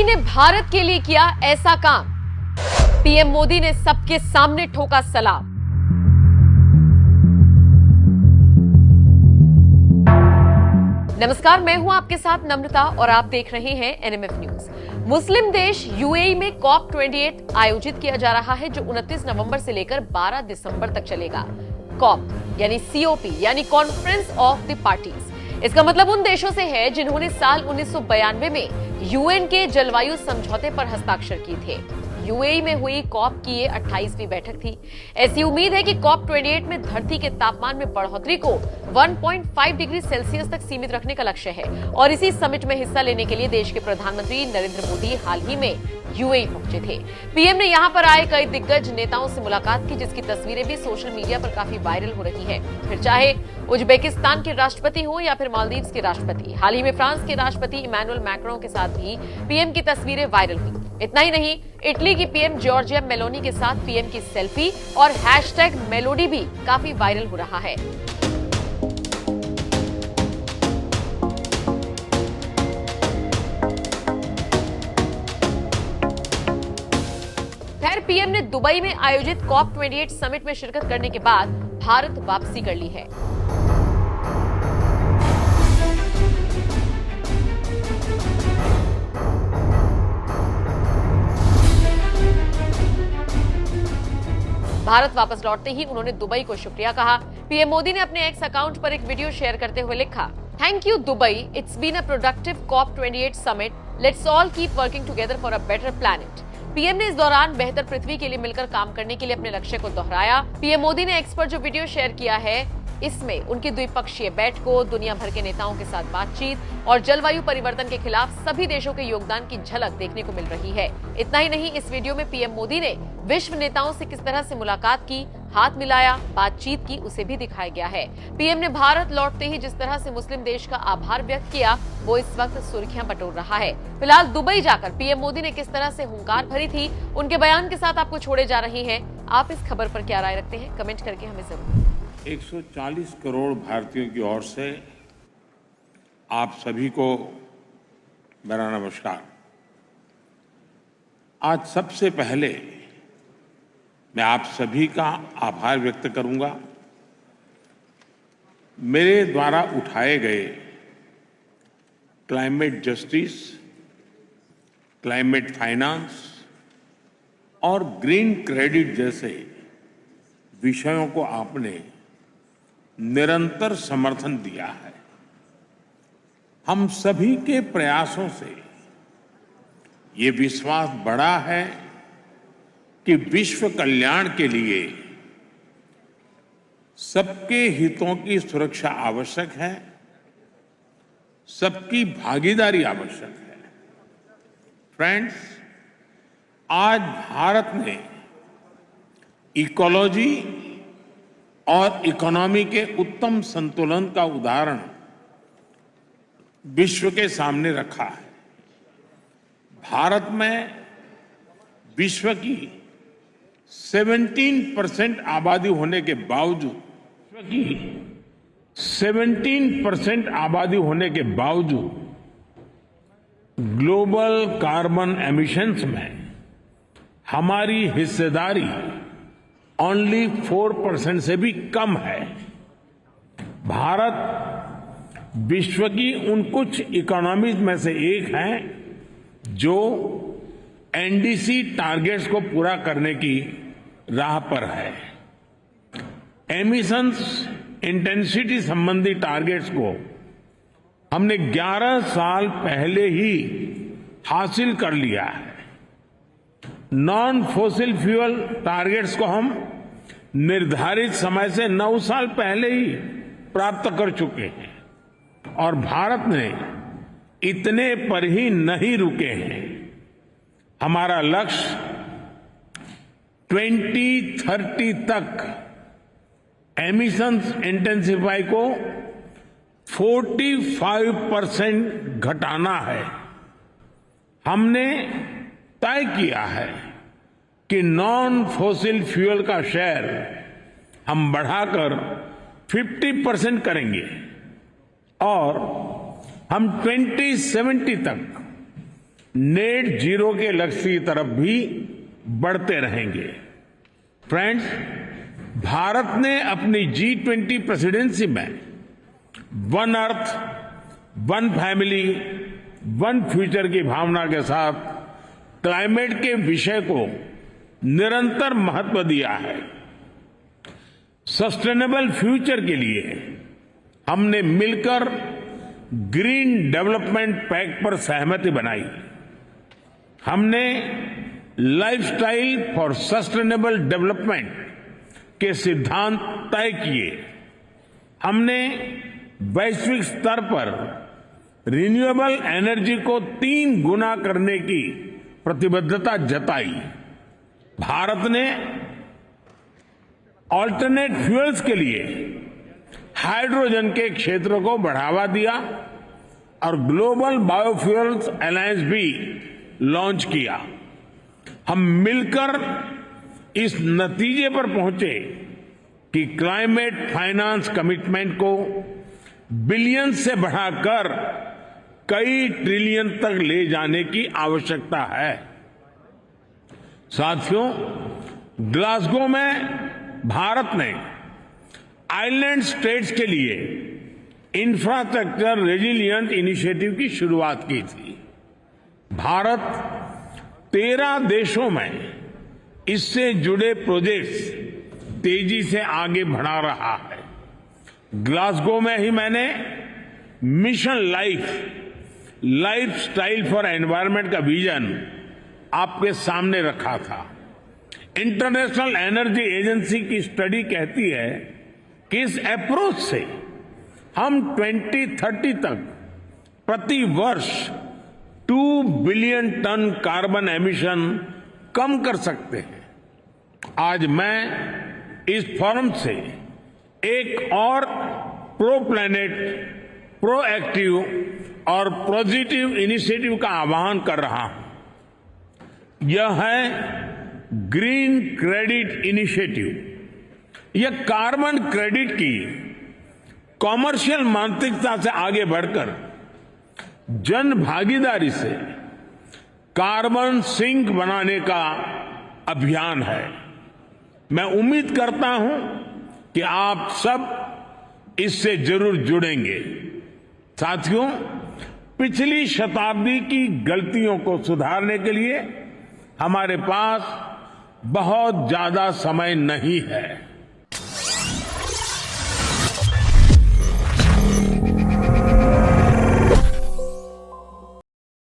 ने भारत के लिए किया ऐसा काम, पीएम मोदी ने सबके सामने ठोका सलाम। नमस्कार, मैं हूं आपके साथ नम्रता और आप देख रहे हैं एनएमएफ न्यूज। मुस्लिम देश यूएई में COP28 आयोजित किया जा रहा है, जो 29 नवंबर से लेकर 12 दिसंबर तक चलेगा। COP यानी COP यानी कॉन्फ्रेंस ऑफ द पार्टीज। इसका मतलब उन देशों से है जिन्होंने साल 1992 में यूएन के जलवायु समझौते पर हस्ताक्षर किए थे। यूएई में हुई COP की ये 28वीं बैठक थी। ऐसी उम्मीद है कि COP28 में धरती के तापमान में बढ़ोतरी को 1.5 डिग्री सेल्सियस तक सीमित रखने का लक्ष्य है और इसी समिट में हिस्सा लेने के लिए देश के प्रधानमंत्री नरेंद्र मोदी हाल ही में यूएई पहुंचे थे। पीएम ने यहां पर आए कई दिग्गज नेताओं से मुलाकात की, जिसकी तस्वीरें भी सोशल मीडिया पर काफी वायरल हो रही है। फिर चाहे उज्बेकिस्तान के राष्ट्रपति हो या फिर मालदीव्स के राष्ट्रपति, हाल ही में फ्रांस के राष्ट्रपति इमैनुअल मैक्रों के साथ भी पीएम की तस्वीरें वायरल हुई। इतना ही नहीं, इटली की पीएम जॉर्जिया मेलोनी के साथ पीएम की सेल्फी और #मेलोडी भी काफी वायरल हो रहा है। खैर, पीएम ने दुबई में आयोजित COP28 समिट में शिरकत करने के बाद भारत वापसी कर ली है। भारत वापस लौटते ही उन्होंने दुबई को शुक्रिया कहा। पीएम मोदी ने अपने एक्स अकाउंट पर एक वीडियो शेयर करते हुए लिखा, thank you Dubai, it's been a productive COP28 summit, let's all keep working together for a better planet. PM ने इस दौरान बेहतर पृथ्वी के लिए मिलकर काम करने के लिए अपने लक्ष्य को दोहराया। पीएम मोदी ने एक्स पर जो वीडियो शेयर किया है, इसमें उनकी द्विपक्षीय बैठकों, दुनिया भर के नेताओं के साथ बातचीत और जलवायु परिवर्तन के खिलाफ सभी देशों के योगदान की झलक देखने को मिल रही है। इतना ही नहीं, इस वीडियो में पीएम मोदी ने विश्व नेताओं से किस तरह से मुलाकात की, हाथ मिलाया, बातचीत की, उसे भी दिखाया गया है। पीएम ने भारत लौटते ही जिस तरह से मुस्लिम देश का आभार व्यक्त किया, वो इस वक्त सुर्खियां बटोर रहा है। फिलहाल दुबई जाकर पीएम मोदी ने किस तरह से हुंकार भरी थी, उनके बयान के साथ आपको छोड़े जा रहे हैं। आप इस खबर पर क्या राय रखते हैं, कमेंट करके हमें जरूर। 140 करोड़ भारतीयों की ओर से आप सभी को मेरा नमस्कार। आज सबसे पहले मैं आप सभी का आभार व्यक्त करूंगा। मेरे द्वारा उठाए गए क्लाइमेट जस्टिस, क्लाइमेट फाइनेंस और ग्रीन क्रेडिट जैसे विषयों को आपने निरंतर समर्थन दिया है। हम सभी के प्रयासों से ये विश्वास बढ़ा है कि विश्व कल्याण के लिए सबके हितों की सुरक्षा आवश्यक है, सबकी भागीदारी आवश्यक है। फ्रेंड्स, आज भारत ने इकोलॉजी और इकोनॉमी के उत्तम संतुलन का उदाहरण विश्व के सामने रखा है। भारत में विश्व की 17% आबादी होने के बावजूद 17% आबादी होने के बावजूद ग्लोबल कार्बन एमिशंस में हमारी हिस्सेदारी ओनली 4% से भी कम है। भारत विश्व की उन कुछ इकोनॉमीज में से एक है जो एनडीसी टारगेट्स को पूरा करने की राह पर है। एमिशंस इंटेंसिटी संबंधी टारगेट्स को हमने 11 साल पहले ही हासिल कर लिया है। नॉन फॉसिल फ्यूल टारगेट्स को हम निर्धारित समय से 9 साल पहले ही प्राप्त कर चुके हैं और भारत ने इतने पर ही नहीं रुके हैं। हमारा लक्ष्य 2030 तक एमिशंस इंटेंसिफाई को 45% घटाना है। हमने तय किया है कि नॉन फॉसिल फ्यूल का शेयर हम बढ़ाकर 50% करेंगे और हम 2070 तक नेट जीरो के लक्ष्य की तरफ भी बढ़ते रहेंगे। फ्रेंड्स, भारत ने अपनी G20 प्रेसिडेंसी में one earth, one family, one future की भावना के साथ क्लाइमेट के विषय को निरंतर महत्व दिया है। सस्टेनेबल फ्यूचर के लिए हमने मिलकर ग्रीन डेवलपमेंट पैक्ट पर सहमति बनाई। हमने लाइफस्टाइल फॉर सस्टेनेबल डेवलपमेंट के सिद्धांत तय किए। हमने वैश्विक स्तर पर रिन्यूएबल एनर्जी को 3 गुना करने की प्रतिबद्धता जताई। भारत ने ऑल्टरनेट फ्यूल्स के लिए हाइड्रोजन के क्षेत्र को बढ़ावा दिया और ग्लोबल बायोफ्यूल्स अलायंस भी लॉन्च किया। हम मिलकर इस नतीजे पर पहुंचे कि क्लाइमेट फाइनेंस कमिटमेंट को बिलियन से बढ़ाकर कई ट्रिलियन तक ले जाने की आवश्यकता है। साथियों, ग्लासगो में भारत ने आइलैंड स्टेट्स के लिए इंफ्रास्ट्रक्चर रेजिलिएंट इनिशिएटिव की शुरुआत की थी। भारत 13 देशों में इससे जुड़े प्रोजेक्ट्स तेजी से आगे बढ़ा रहा है। ग्लासगो में ही मैंने mission life style for environment का विजन आपके सामने रखा था। इंटरनेशनल एनर्जी एजेंसी की स्टडी कहती है कि इस अप्रोच से हम 2030 तक प्रति वर्ष 2 बिलियन टन कार्बन एमिशन कम कर सकते हैं। आज मैं इस फोरम से एक और प्रो प्लैनेट, प्रोएक्टिव और पॉजिटिव इनिशिएटिव का आह्वान कर रहा हूं। यह है ग्रीन क्रेडिट इनिशिएटिव। यह कार्बन क्रेडिट की कॉमर्शियल मानसिकता से आगे बढ़कर जन भागीदारी से कार्बन सिंक बनाने का अभियान है। मैं उम्मीद करता हूं कि आप सब इससे जरूर जुड़ेंगे। साथियों, पिछली शताब्दी की गलतियों को सुधारने के लिए हमारे पास बहुत ज्यादा समय नहीं है।